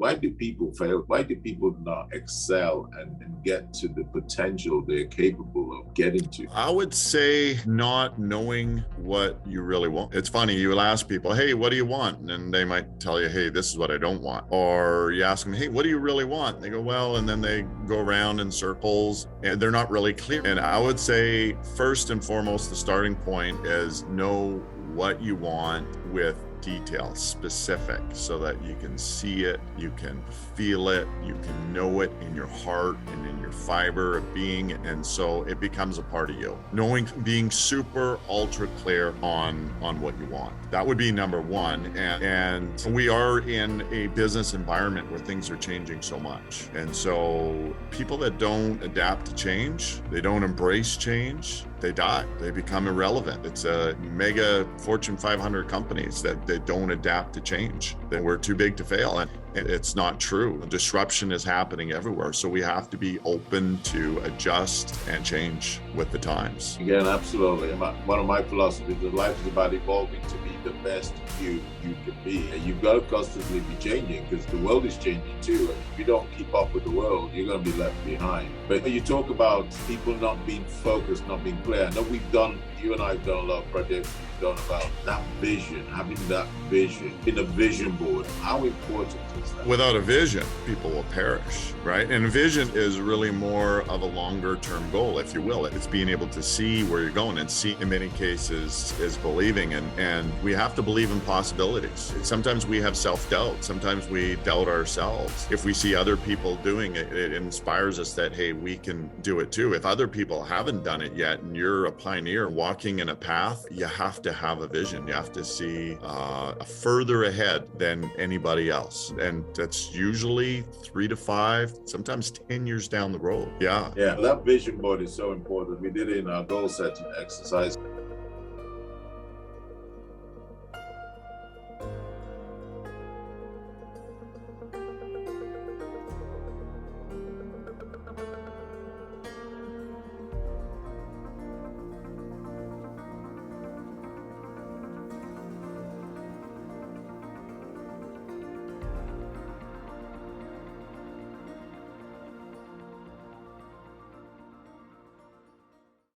Why do people fail? Why do people not excel and get to the potential they're capable of getting to? I would say not knowing what you really want. It's funny, you will ask people, hey, what do you want? And they might tell you, hey, this is what I don't want. Or you ask them, hey, what do you really want? And they go, well, and then they go around in circles and they're not really clear. And I would say first and foremost, the starting point is know what you want with detail, specific, so that you can see it, you can feel it, you can know it in your heart and in your fiber of being, and so it becomes a part of you. Knowing, being super ultra clear on what you want. That would be number one. And we are in a business environment where things are changing so much. And so people that don't adapt to change, they don't embrace change, they die. They become irrelevant. It's a mega Fortune 500 companies that they don't adapt to change. That we're too big to fail. And it's not true. Disruption is happening everywhere. So we have to be open to adjust and change with the times. Again, absolutely. One of my philosophies is life is about evolving to be the best you can be. And you've got to constantly be changing because the world is changing too. And if you don't keep up with the world, you're going to be left behind. But you talk about people not being focused, not being clear. I know you and I have done a lot of projects we've done about that vision, having that vision, in a vision board. How important is that? Without a vision, people will perish, right? And a vision is really more of a longer term goal, if you will. It's being able to see where you're going, and see in many cases is believing, and we have to believe in possibilities. Sometimes we have self-doubt. Sometimes we doubt ourselves. If we see other people doing it, it inspires us that, hey, we can do it too. If other people haven't done it yet and you're a pioneer walking in a path, you have to have a vision. You have to see further ahead than anybody else. And that's usually 3 to 5, sometimes 10 years down the road. Yeah. Yeah, that vision board is so important. We did it in our goal setting exercise.